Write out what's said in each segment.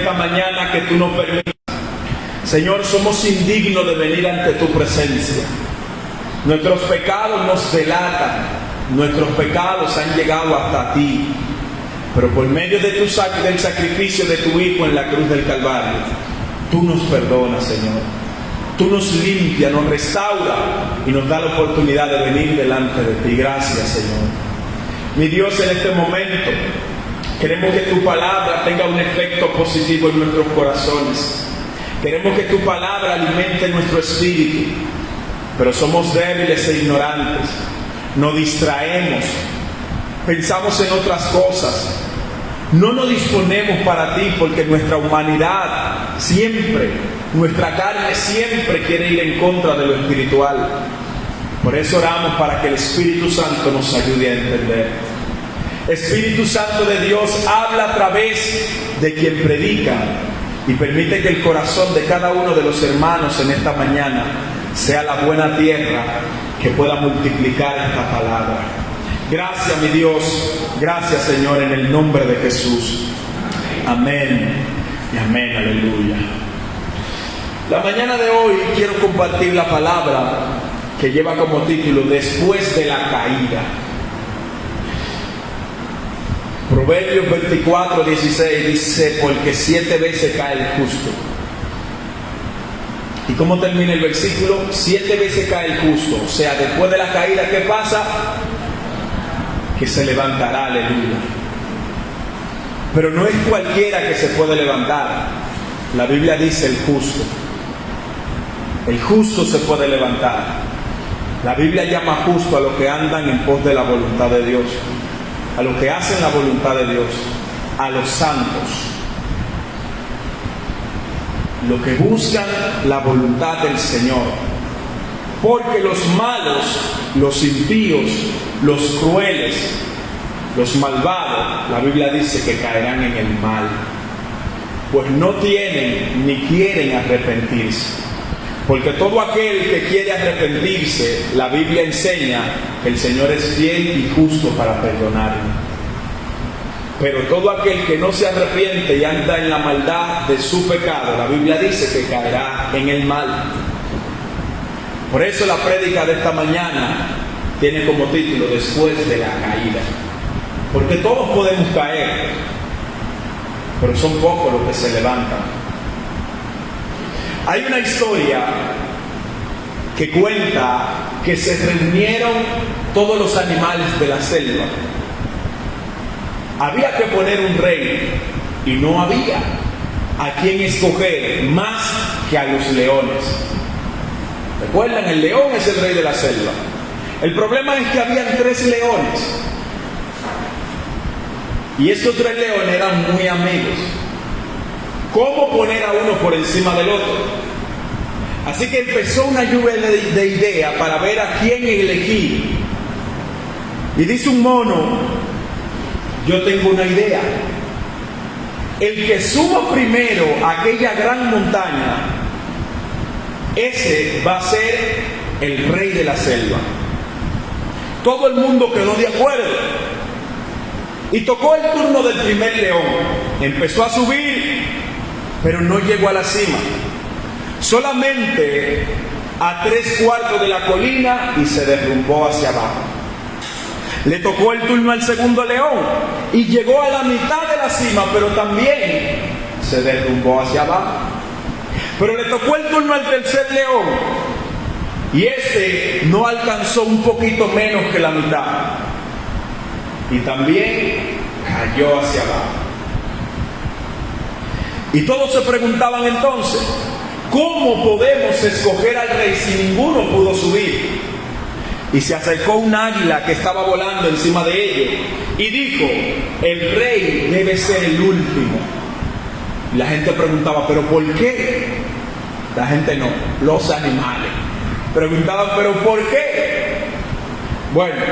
esta mañana que tú nos permitas. Señor, somos indignos de venir ante tu presencia. Nuestros pecados nos delatan, nuestros pecados han llegado hasta ti. Pero por medio de del sacrificio de tu Hijo en la cruz del Calvario, tú nos perdonas, Señor. Tú nos limpias, nos restaura y nos da la oportunidad de venir delante de ti. Gracias, Señor. Mi Dios, en este momento queremos que tu palabra tenga un efecto positivo en nuestros corazones. Queremos que tu palabra alimente nuestro espíritu, pero somos débiles e ignorantes. Nos distraemos, pensamos en otras cosas. No nos disponemos para ti porque nuestra humanidad siempre, nuestra carne siempre quiere ir en contra de lo espiritual. Por eso oramos para que el Espíritu Santo nos ayude a entender. Espíritu Santo de Dios, habla a través de quien predica y permite que el corazón de cada uno de los hermanos en esta mañana sea la buena tierra que pueda multiplicar esta palabra. Gracias, mi Dios. Gracias, Señor, en el nombre de Jesús. Amén y amén. Aleluya. La mañana de hoy quiero compartir la palabra que lleva como título Después de la caída. Proverbios 24:16 dice: porque 7 veces cae el justo. ¿Y cómo termina el versículo? 7 veces cae el justo. O sea, después de la caída, ¿qué pasa? Que se levantará, aleluya. Pero no es cualquiera que se puede levantar. La Biblia dice el justo. El justo se puede levantar. La Biblia llama justo a los que andan en pos de la voluntad de Dios, a los que hacen la voluntad de Dios, a los santos, los que buscan la voluntad del Señor. Porque los malos, los impíos, los crueles, los malvados, la Biblia dice que caerán en el mal, pues no tienen ni quieren arrepentirse. Porque todo aquel que quiere arrepentirse, la Biblia enseña que el Señor es fiel y justo para perdonarle. Pero todo aquel que no se arrepiente y anda en la maldad de su pecado, la Biblia dice que caerá en el mal. Por eso la prédica de esta mañana tiene como título Después de la caída. Porque todos podemos caer, pero son pocos los que se levantan. Hay una historia que cuenta que se reunieron todos los animales de la selva. Había que poner un rey y no había a quien escoger más que a los leones. ¿Recuerdan? El león es el rey de la selva. El problema es que habían 3 leones. Y estos 3 leones eran muy amigos. ¿Cómo poner a uno por encima del otro? Así que empezó una lluvia de ideas para ver a quién elegir. Y dice un mono: yo tengo una idea. El que suba primero a aquella gran montaña, ese va a ser el rey de la selva. Todo el mundo quedó de acuerdo. Y tocó el turno del primer león. Empezó a subir, pero no llegó a la cima. Solamente a 3/4 de la colina y se derrumbó hacia abajo. Le tocó el turno al segundo león y llegó a la mitad de la cima, pero también se derrumbó hacia abajo. Pero le tocó el turno al tercer león y este no alcanzó un poquito menos que la mitad y también cayó hacia abajo. Y todos se preguntaban entonces: ¿cómo podemos escoger al rey si ninguno pudo subir? Y se acercó un águila que estaba volando encima de ellos y dijo: el rey debe ser el último. Y la gente preguntaba: ¿pero por qué? La gente no, los animales preguntaban: ¿pero por qué? Bueno,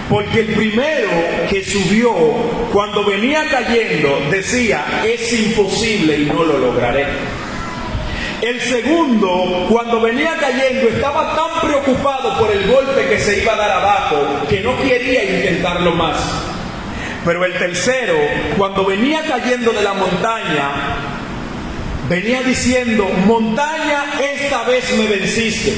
porque el primero que subió, cuando venía cayendo, decía: es imposible y no lo lograré. El segundo, cuando venía cayendo, estaba tan preocupado por el golpe que se iba a dar abajo que no quería intentarlo más. Pero el tercero, cuando venía cayendo de la montaña, venía diciendo: montaña, esta vez me venciste,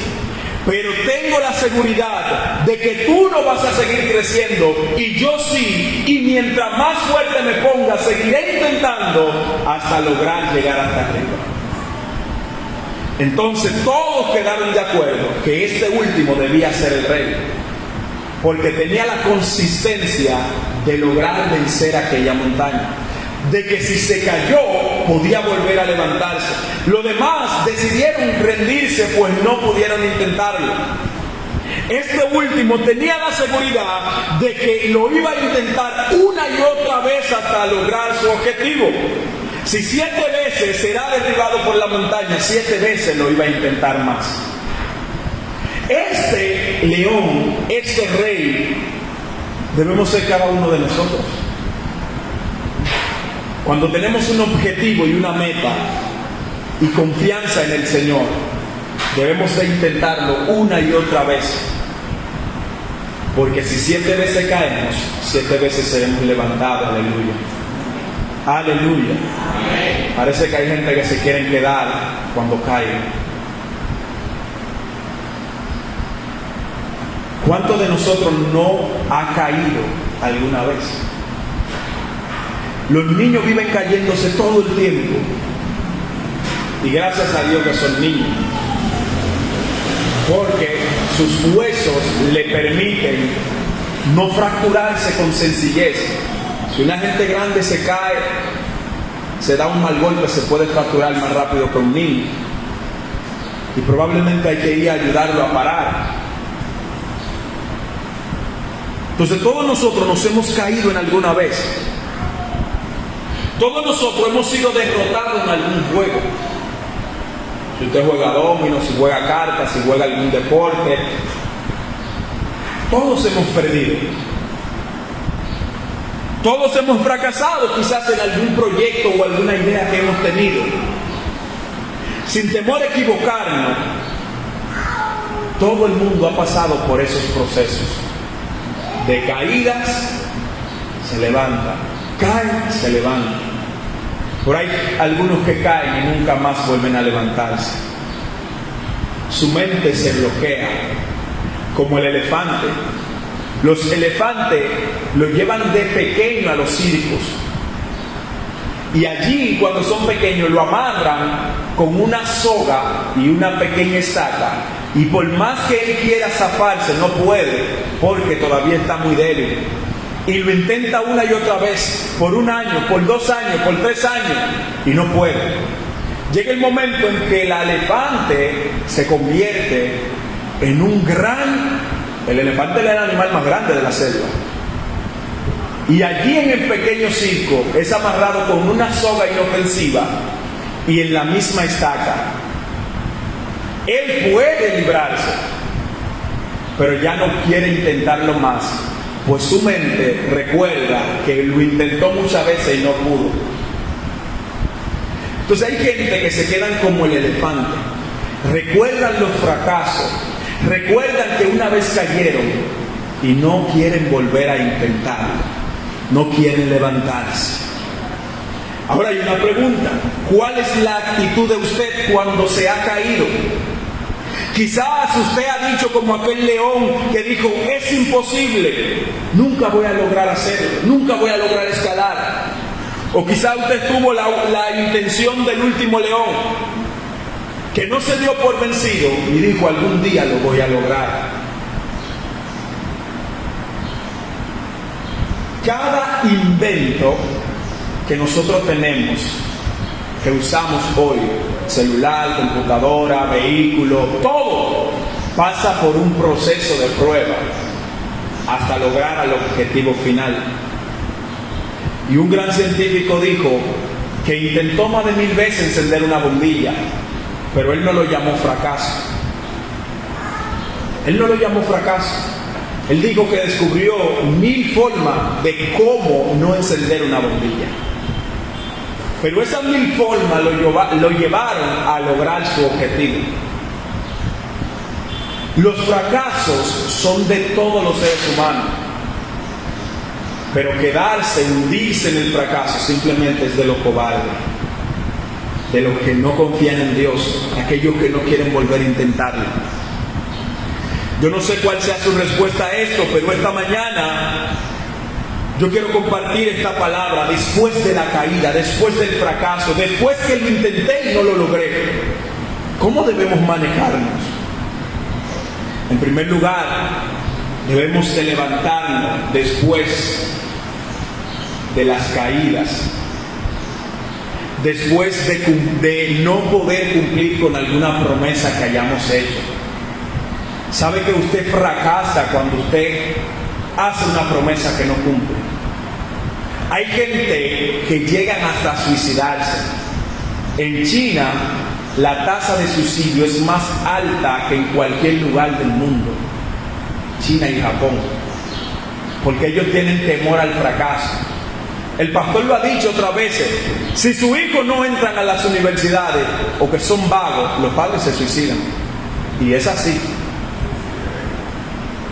pero tengo la seguridad de que tú no vas a seguir creciendo y yo sí, y mientras más fuerte me ponga, seguiré intentando hasta lograr llegar hasta arriba. Entonces todos quedaron de acuerdo que este último debía ser el rey, porque tenía la consistencia de lograr vencer aquella montaña, de que si se cayó podía volver a levantarse. Los demás decidieron rendirse, pues no pudieron intentarlo. Este último tenía la seguridad de que lo iba a intentar una y otra vez hasta lograr su objetivo. Si 7 veces será derribado por la montaña, 7 veces lo iba a intentar más. Este león, este rey, debemos ser cada uno de nosotros. Cuando tenemos un objetivo y una meta y confianza en el Señor, debemos de intentarlo una y otra vez. Porque si 7 veces caemos, 7 veces seremos levantados. Aleluya. Aleluya. Amén. Parece que hay gente que se quieren quedar cuando caen. ¿Cuántos de nosotros no ha caído alguna vez? Los niños viven cayéndose todo el tiempo. Y gracias a Dios que son niños, porque sus huesos le permiten no fracturarse con sencillez. Si una gente grande se cae, se da un mal golpe, se puede fracturar más rápido que un niño. Y probablemente hay que ir a ayudarlo a parar. Entonces todos nosotros nos hemos caído en alguna vez. Todos nosotros hemos sido derrotados en algún juego. Si usted juega domino, si juega cartas, si juega algún deporte, todos hemos perdido. Todos hemos fracasado quizás en algún proyecto o alguna idea que hemos tenido. Sin temor a equivocarnos, todo el mundo ha pasado por esos procesos. De caídas, se levanta. Caen, se levantan. Por ahí algunos que caen y nunca más vuelven a levantarse. Su mente se bloquea, como el elefante. Los elefantes los llevan de pequeño a los circos. Y allí, cuando son pequeños, lo amarran con una soga y una pequeña estaca. Y por más que él quiera zafarse, no puede, porque todavía está muy débil. Y lo intenta una y otra vez, por 1 año, por 2 años, por 3 años, y no puede. Llega el momento en que el elefante se convierte en un gran... El elefante es el animal más grande de la selva. Y allí en el pequeño circo es amarrado con una soga inofensiva y en la misma estaca. Él puede librarse, pero ya no quiere intentarlo más, pues su mente recuerda que lo intentó muchas veces y no pudo. Entonces hay gente que se quedan como el elefante, recuerdan los fracasos, recuerdan que una vez cayeron y no quieren volver a intentarlo, no quieren levantarse. Ahora hay una pregunta: ¿cuál es la actitud de usted cuando se ha caído? Quizás usted ha dicho como aquel león que dijo: es imposible, nunca voy a lograr hacerlo, nunca voy a lograr escalar. O quizás usted tuvo la intención del último león, que no se dio por vencido y dijo: algún día lo voy a lograr. Cada invento que nosotros tenemos, que usamos hoy, celular, computadora, vehículo, todo pasa por un proceso de prueba hasta lograr el objetivo final. Y un gran científico dijo que intentó más de 1000 veces encender una bombilla, pero él no lo llamó fracaso. Él no lo llamó fracaso. Él dijo que descubrió 1000 formas de cómo no encender una bombilla. Pero esas 1000 formas lo llevaron a lograr su objetivo. Los fracasos son de todos los seres humanos. Pero quedarse, hundirse en el fracaso simplemente es de los cobardes, de los que no confían en Dios, aquellos que no quieren volver a intentarlo. Yo no sé cuál sea su respuesta a esto, pero esta mañana yo quiero compartir esta palabra después de la caída, después del fracaso, después que lo intenté y no lo logré. ¿Cómo debemos manejarnos? En primer lugar, debemos de levantarnos después de las caídas, después de no poder cumplir con alguna promesa que hayamos hecho. ¿Sabe que usted fracasa cuando usted hace una promesa que no cumple? Hay gente que llegan hasta suicidarse. En China, la tasa de suicidio es más alta que en cualquier lugar del mundo. China y Japón. Porque ellos tienen temor al fracaso. El pastor lo ha dicho otras veces. Si sus hijos no entran a las universidades o que son vagos, los padres se suicidan. Y es así.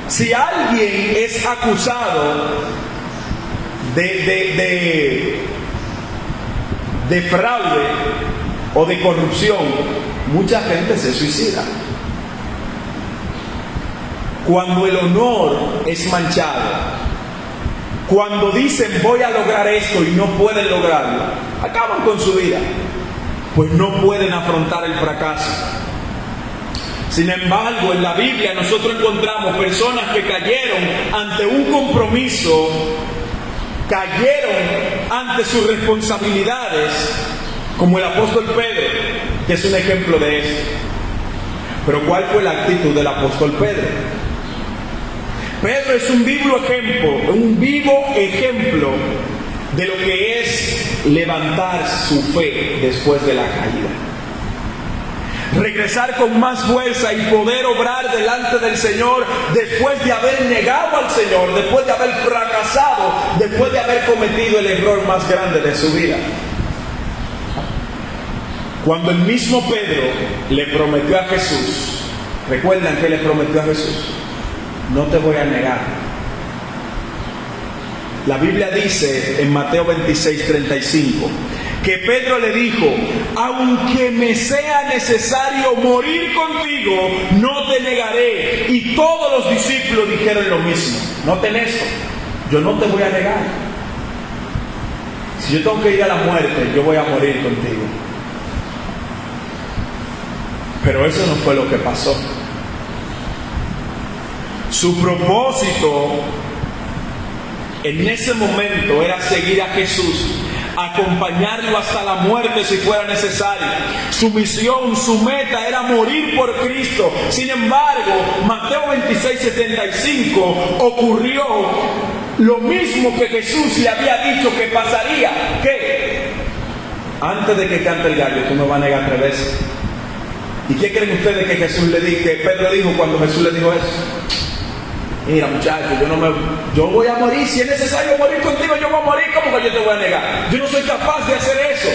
Si alguien es acusado de fraude o de corrupción, mucha gente se suicida. Cuando el honor es manchado, cuando dicen voy a lograr esto y no pueden lograrlo, acaban con su vida, pues no pueden afrontar el fracaso. Sin embargo, en la Biblia nosotros encontramos personas que cayeron ante un compromiso, cayeron ante sus responsabilidades, como el apóstol Pedro, que es un ejemplo de esto. Pero ¿cuál fue la actitud del apóstol Pedro? Pedro es un vivo ejemplo de lo que es levantar su fe después de la caída. Regresar con más fuerza y poder obrar delante del Señor después de haber negado al Señor, después de haber fracasado, después de haber cometido el error más grande de su vida. Cuando el mismo Pedro le prometió a Jesús, ¿recuerdan que le prometió a Jesús? No te voy a negar. La Biblia dice en Mateo 26:35 que Pedro le dijo: aunque me sea necesario morir contigo, no te negaré. Y todos los discípulos dijeron lo mismo. Noten esto: yo no te voy a negar. Si yo tengo que ir a la muerte, yo voy a morir contigo. Pero eso no fue lo que pasó. Su propósito en ese momento era seguir a Jesús, acompañarlo hasta la muerte si fuera necesario. Su misión, su meta era morir por Cristo. Sin embargo, Mateo 26:75 ocurrió lo mismo que Jesús le había dicho que pasaría. ¿Qué? Antes de que cante el gallo, tú me vas a negar 3 veces. ¿Y qué creen ustedes que Pedro dijo cuando Jesús le dijo eso? Mira, muchachos, yo voy a morir. Si es necesario morir contigo, yo voy a morir. ¿Cómo que yo te voy a negar? Yo no soy capaz de hacer eso.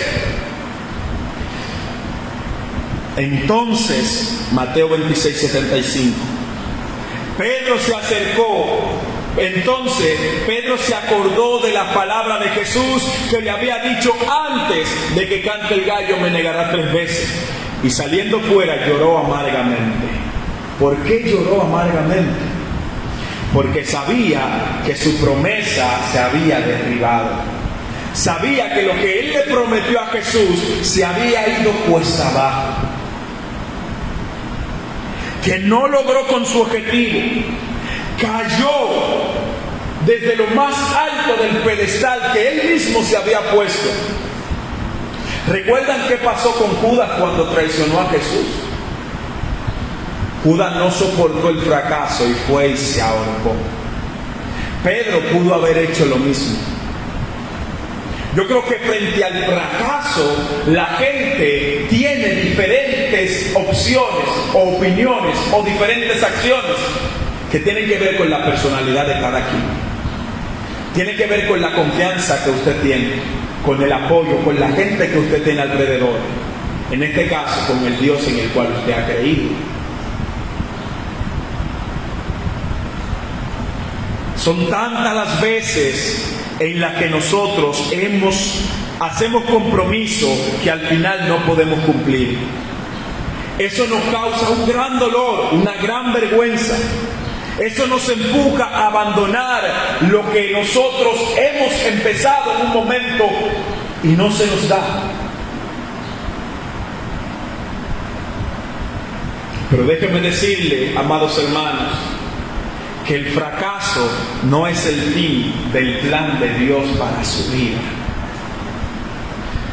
Entonces, Mateo 26:75, Pedro se acercó. Entonces Pedro se acordó de las palabras de Jesús que le había dicho: antes de que cante el gallo me negará 3 veces. Y saliendo fuera lloró amargamente. ¿Por qué lloró amargamente? Porque sabía que su promesa se había derribado. Sabía que lo que él le prometió a Jesús se había ido cuesta abajo. Que no logró con su objetivo. Cayó desde lo más alto del pedestal que él mismo se había puesto. ¿Recuerdan qué pasó con Judas cuando traicionó a Jesús? Judas no soportó el fracaso y fue y se ahorcó. Pedro pudo haber hecho lo mismo. Yo creo que frente al fracaso, la gente tiene diferentes opciones o opiniones o diferentes acciones que tienen que ver con la personalidad de cada quien. Tiene que ver con la confianza que usted tiene, con el apoyo, con la gente que usted tiene alrededor. En este caso, con el Dios en el cual usted ha creído. Son tantas las veces en las que nosotros hacemos compromisos que al final no podemos cumplir. Eso nos causa un gran dolor, una gran vergüenza. Eso nos empuja a abandonar lo que nosotros hemos empezado en un momento y no se nos da. Pero déjenme decirle, amados hermanos, que el fracaso no es el fin del plan de Dios para su vida.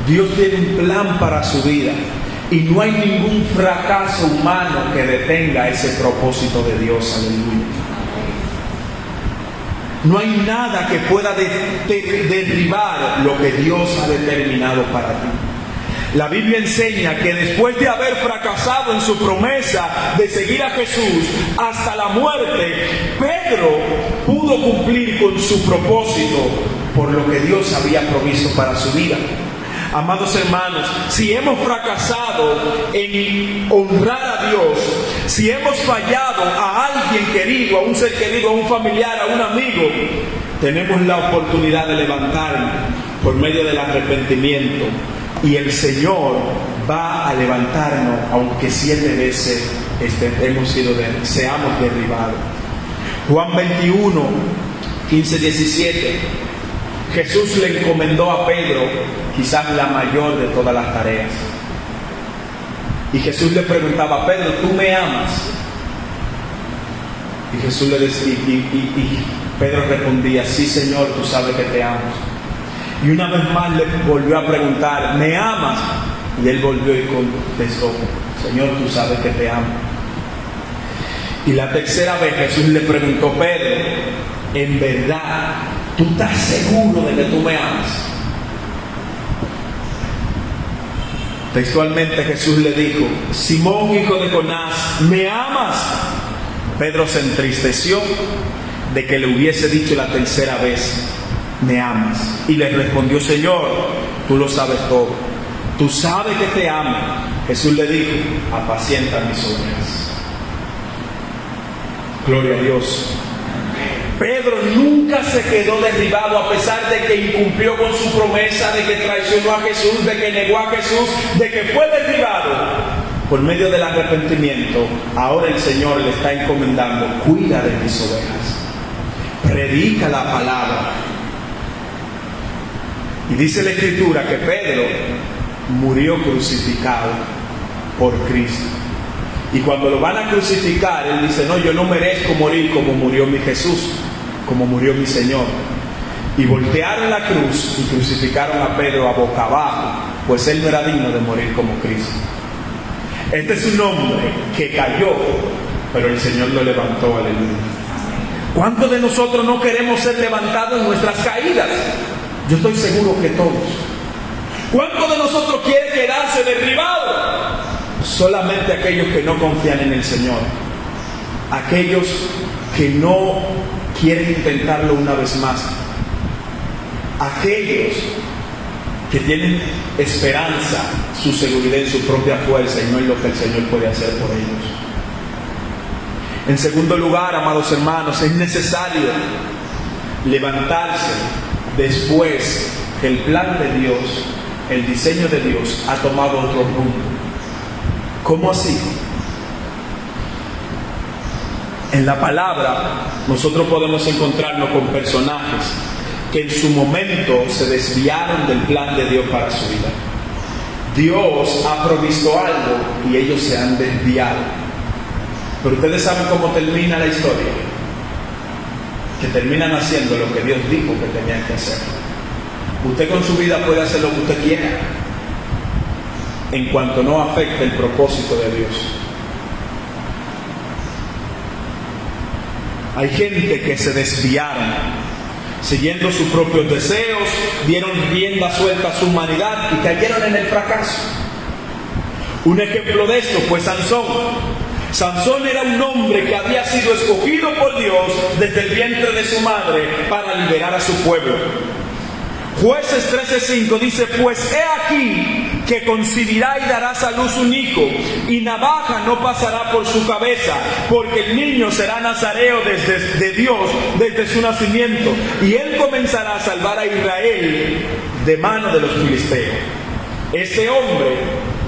Dios tiene un plan para su vida y no hay ningún fracaso humano que detenga ese propósito de Dios. Aleluya. No hay nada que pueda derribar lo que Dios ha determinado para ti. La Biblia enseña que después de haber fracasado en su promesa de seguir a Jesús hasta la muerte, Pedro pudo cumplir con su propósito por lo que Dios había provisto para su vida. Amados hermanos, si hemos fracasado en honrar a Dios, si hemos fallado a alguien querido, a un ser querido, a un familiar, a un amigo, tenemos la oportunidad de levantarnos por medio del arrepentimiento. Y el Señor va a levantarnos, aunque 7 veces seamos derribados. Juan 21, 15, 17. Jesús le encomendó a Pedro quizás la mayor de todas las tareas. Y Jesús le preguntaba: Pedro, ¿tú me amas? Y Jesús le decía, y Pedro respondía: sí, Señor, tú sabes que te amo. Y una vez más le volvió a preguntar: ¿me amas? Y él volvió y contestó: Señor, tú sabes que te amo. Y la tercera vez Jesús le preguntó: Pedro, ¿en verdad tú estás seguro de que tú me amas? Textualmente Jesús le dijo: Simón, hijo de Jonás, ¿me amas? Pedro se entristeció de que le hubiese dicho la tercera vez: ¿me amas? Y le respondió: Señor, tú lo sabes todo, tú sabes que te amo. Jesús le dijo: apacienta mis ovejas. Gloria a Dios. Pedro nunca se quedó derribado a pesar de que incumplió con su promesa, de que traicionó a Jesús, de que negó a Jesús, de que fue derribado. Por medio del arrepentimiento, ahora el Señor le está encomendando: cuida de mis ovejas, predica la palabra. Y dice la Escritura que Pedro murió crucificado por Cristo. Y cuando lo van a crucificar, él dice: no, yo no merezco morir como murió mi Jesús, como murió mi Señor. Y voltearon la cruz y crucificaron a Pedro a boca abajo, pues él no era digno de morir como Cristo. Este es un hombre que cayó, pero el Señor lo levantó. Aleluya. ¿Cuántos de nosotros no queremos ser levantados en nuestras caídas? Yo estoy seguro que todos. ¿Cuántos de nosotros quieren quedarse derribados? Solamente aquellos que no confían en el Señor, aquellos que no quieren intentarlo una vez más, aquellos que tienen esperanza, su seguridad en su propia fuerza y no en lo que el Señor puede hacer por ellos. En segundo lugar, amados hermanos, es necesario levantarse después que el plan de Dios, el diseño de Dios ha tomado otro rumbo. ¿Cómo así? En la palabra nosotros podemos encontrarnos con personajes que en su momento se desviaron del plan de Dios para su vida. Dios ha provisto algo y ellos se han desviado. Pero ustedes saben cómo termina la historia. Que terminan haciendo lo que Dios dijo que tenían que hacer. Usted con su vida puede hacer lo que usted quiera, en cuanto no afecte el propósito de Dios. Hay gente que se desviaron, siguiendo sus propios deseos, dieron rienda suelta a su humanidad y cayeron en el fracaso. Un ejemplo de esto fue Sansón. Sansón era un hombre que había sido escogido por Dios desde el vientre de su madre para liberar a su pueblo. Jueces 13:5 dice: pues he aquí que concebirá y darás a luz un hijo, y navaja no pasará por su cabeza, porque el niño será nazareo de Dios desde su nacimiento, y él comenzará a salvar a Israel de mano de los filisteos. Este hombre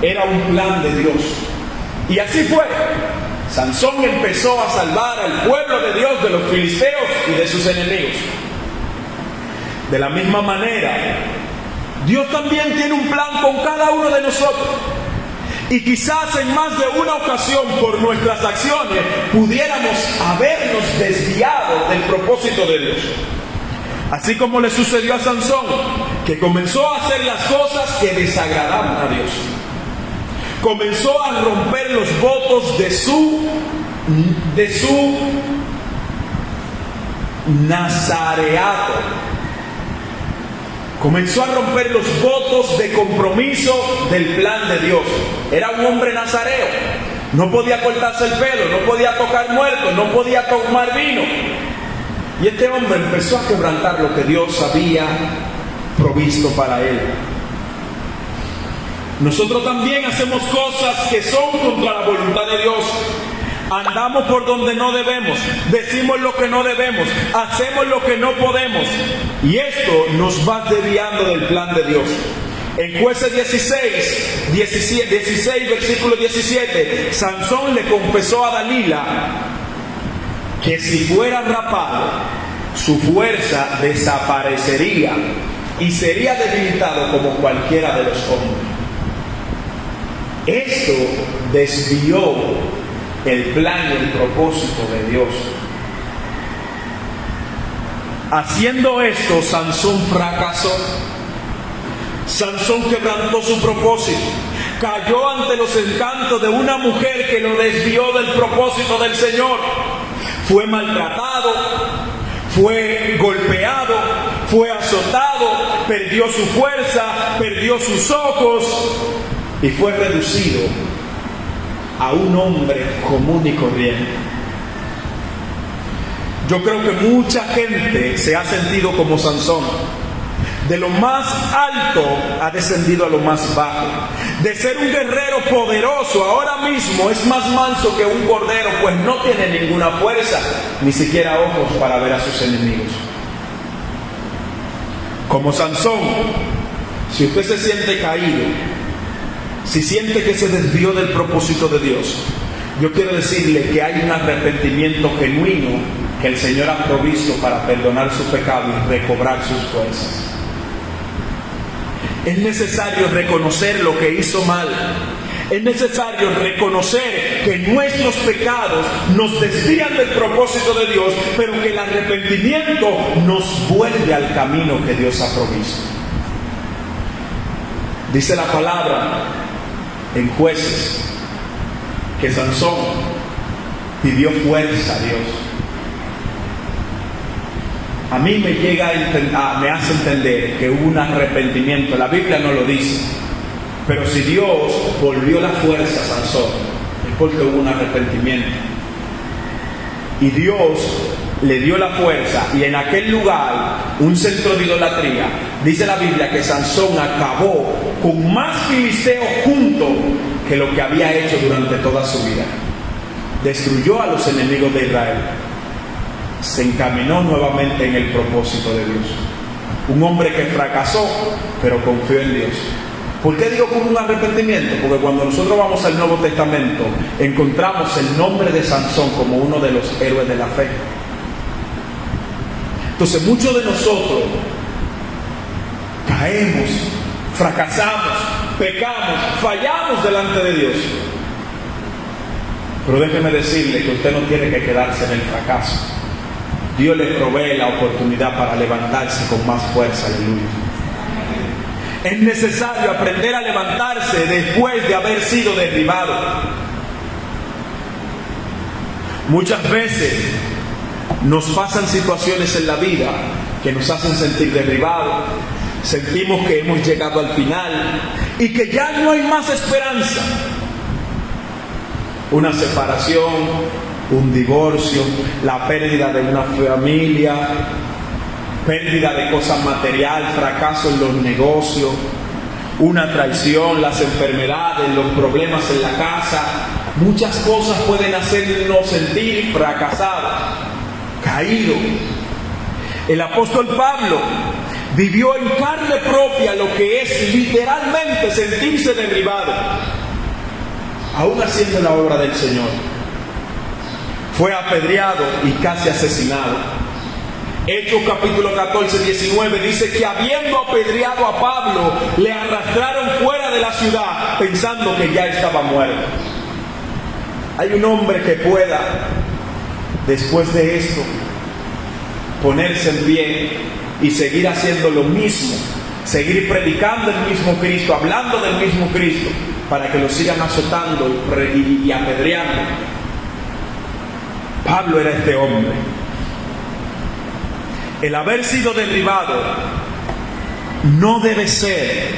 era un plan de Dios, y así fue. Sansón empezó a salvar al pueblo de Dios de los filisteos y de sus enemigos. De la misma manera, Dios también tiene un plan con cada uno de nosotros. Y quizás en más de una ocasión, por nuestras acciones, pudiéramos habernos desviado del propósito de Dios. Así como le sucedió a Sansón, que comenzó a hacer las cosas que desagradaban a Dios. Comenzó a romper los votos de su nazareato. Comenzó a romper los votos de compromiso del plan de Dios. Era un hombre nazareo. No podía cortarse el pelo, no podía tocar muertos, no podía tomar vino. Y este hombre empezó a quebrantar lo que Dios había provisto para él. Nosotros también hacemos cosas que son contra la voluntad de Dios. Andamos por donde no debemos, decimos lo que no debemos, hacemos lo que no podemos, y esto nos va desviando del plan de Dios. En Jueces 16, versículo 17, Sansón le confesó a Dalila que si fuera rapado, su fuerza desaparecería y sería debilitado como cualquiera de los hombres. Esto desvió el plan y el propósito de Dios. Haciendo esto, Sansón fracasó. Sansón quebrantó su propósito. Cayó ante los encantos de una mujer que lo desvió del propósito del Señor. Fue maltratado, fue golpeado, fue azotado, perdió su fuerza, perdió sus ojos y fue reducido a un hombre común y corriente. Yo creo que mucha gente se ha sentido como Sansón. De lo más alto ha descendido a lo más bajo. De ser un guerrero poderoso, ahora mismo es más manso que un cordero, pues no tiene ninguna fuerza, ni siquiera ojos para ver a sus enemigos. Como Sansón, si usted se siente caído, si siente que se desvió del propósito de Dios, yo quiero decirle que hay un arrepentimiento genuino que el Señor ha provisto para perdonar su pecado y recobrar sus fuerzas. Es necesario reconocer lo que hizo mal. Es necesario reconocer que nuestros pecados nos desvían del propósito de Dios, pero que el arrepentimiento nos vuelve al camino que Dios ha provisto. Dice la palabra en Jueces que Sansón pidió fuerza a Dios. A mí me hace entender que hubo un arrepentimiento. La Biblia no lo dice, pero si Dios volvió la fuerza a Sansón, es porque hubo un arrepentimiento. Y Dios le dio la fuerza, y en aquel lugar, un centro de idolatría, dice la Biblia que Sansón acabó con más filisteos juntos que lo que había hecho durante toda su vida. Destruyó a los enemigos de Israel. Se encaminó nuevamente en el propósito de Dios. Un hombre que fracasó, pero confió en Dios. ¿Por qué digo como un arrepentimiento? Porque cuando nosotros vamos al Nuevo Testamento, encontramos el nombre de Sansón como uno de los héroes de la fe. Entonces muchos de nosotros caemos, fracasamos, pecamos, fallamos delante de Dios. Pero déjeme decirle que usted no tiene que quedarse en el fracaso. Dios le provee la oportunidad para levantarse con más fuerza. Aleluya. Es necesario aprender a levantarse después de haber sido derribado. Muchas veces nos pasan situaciones en la vida que nos hacen sentir derribados. Sentimos que hemos llegado al final y que ya no hay más esperanza. Una separación, un divorcio, la pérdida de una familia, pérdida de cosas materiales, fracaso en los negocios, una traición, las enfermedades, los problemas en la casa, muchas cosas pueden hacernos sentir fracasados, caídos. El apóstol Pablo vivió en carne propia lo que es literalmente sentirse derribado, aún haciendo la obra del Señor. Fue apedreado y casi asesinado. Hechos capítulo 14, 19 dice que habiendo apedreado a Pablo, le arrastraron fuera de la ciudad pensando que ya estaba muerto. Hay un hombre que pueda, después de esto, ponerse en pie y seguir haciendo lo mismo, seguir predicando el mismo Cristo, hablando del mismo Cristo, para que lo sigan azotando y apedreando. Pablo era este hombre. El haber sido derribado no debe ser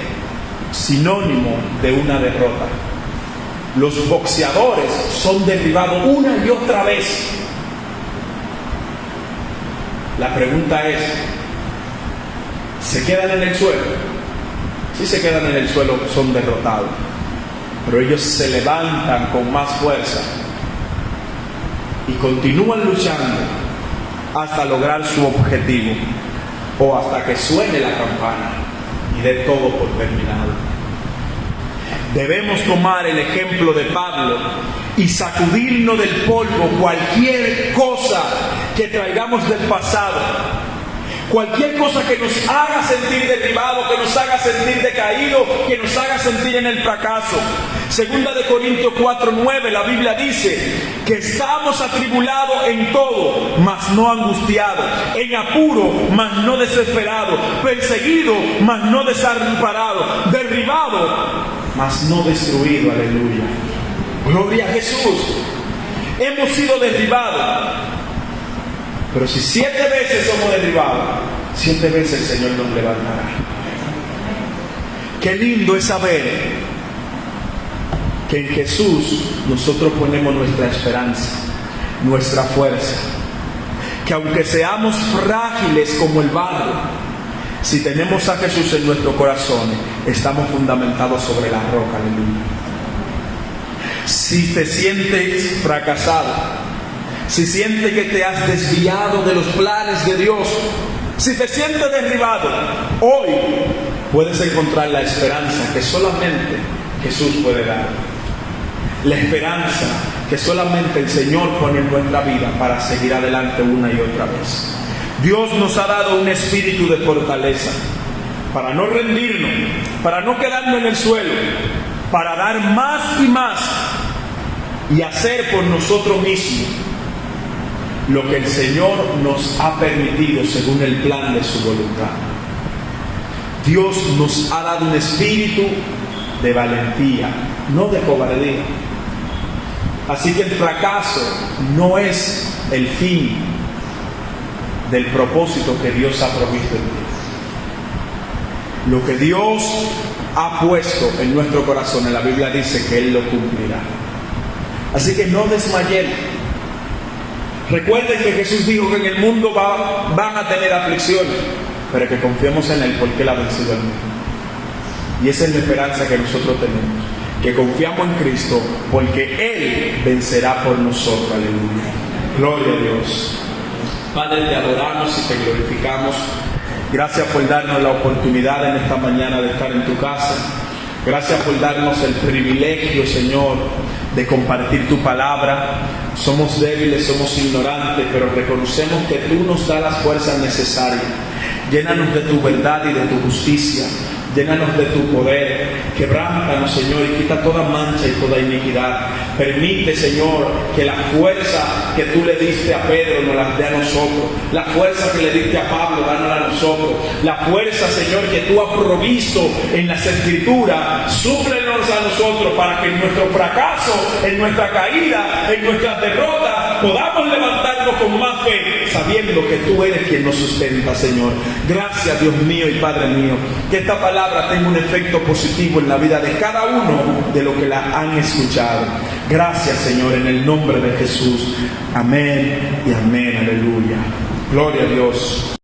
sinónimo de una derrota. Los boxeadores son derribados una y otra vez. La pregunta es, ¿se quedan en el suelo? Si se quedan en el suelo, son derrotados. Pero ellos se levantan con más fuerza y continúan luchando hasta lograr su objetivo, o hasta que suene la campana y dé todo por terminado. Debemos tomar el ejemplo de Pablo y sacudirnos del polvo cualquier cosa que traigamos del pasado, cualquier cosa que nos haga sentir derribado, que nos haga sentir decaído, que nos haga sentir en el fracaso. Segunda de Corintios 4:9, la Biblia dice que estamos atribulados en todo, mas no angustiados, en apuro, mas no desesperados, perseguidos, mas no desamparados, derribados, mas no destruidos. Aleluya. Gloria a Jesús. Hemos sido derribados. Pero si 7 veces somos derribados, 7 veces el Señor nos levantará. Qué lindo es saber que en Jesús nosotros ponemos nuestra esperanza, nuestra fuerza. Que aunque seamos frágiles como el barro, si tenemos a Jesús en nuestro corazón, estamos fundamentados sobre la roca. Aleluya. Si te sientes fracasado, si sientes que te has desviado de los planes de Dios, si te sientes derribado, hoy puedes encontrar la esperanza que solamente Jesús puede dar. La esperanza que solamente el Señor pone en nuestra vida para seguir adelante una y otra vez. Dios nos ha dado un espíritu de fortaleza para no rendirnos, para no quedarnos en el suelo, para dar más y más y hacer por nosotros mismos lo que el Señor nos ha permitido según el plan de su voluntad. Dios nos ha dado un espíritu de valentía, no de cobardía. Así que el fracaso no es el fin del propósito que Dios ha provisto en ti. Lo que Dios ha puesto en nuestro corazón, en la Biblia dice que Él lo cumplirá. Así que no desmayemos. Recuerden que Jesús dijo que en el mundo van a tener aflicciones, pero que confiemos en Él porque Él ha vencido al mundo. Y esa es la esperanza que nosotros tenemos, que confiamos en Cristo porque Él vencerá por nosotros. Aleluya. Gloria a Dios. Padre, te adoramos y te glorificamos. Gracias por darnos la oportunidad en esta mañana de estar en tu casa. Gracias por darnos el privilegio, Señor, de compartir tu palabra. Somos débiles, somos ignorantes, pero reconocemos que tú nos das las fuerzas necesarias. Llénanos de tu verdad y de tu justicia. Llénanos de tu poder, quebrántanos, Señor, y quita toda mancha y toda iniquidad. Permite, Señor, que la fuerza que tú le diste a Pedro nos la dé a nosotros. La fuerza que le diste a Pablo, dánosla a nosotros. La fuerza, Señor, que tú has provisto en las Escrituras, súplenos a nosotros para que en nuestro fracaso, en nuestra caída, en nuestras derrotas, podamos levantarnos con más fe, sabiendo que tú eres quien nos sustenta, Señor. Gracias, Dios mío y Padre mío, que esta palabra tenga un efecto positivo en la vida de cada uno de los que la han escuchado. Gracias, Señor, en el nombre de Jesús. Amén y amén. Aleluya. Gloria a Dios.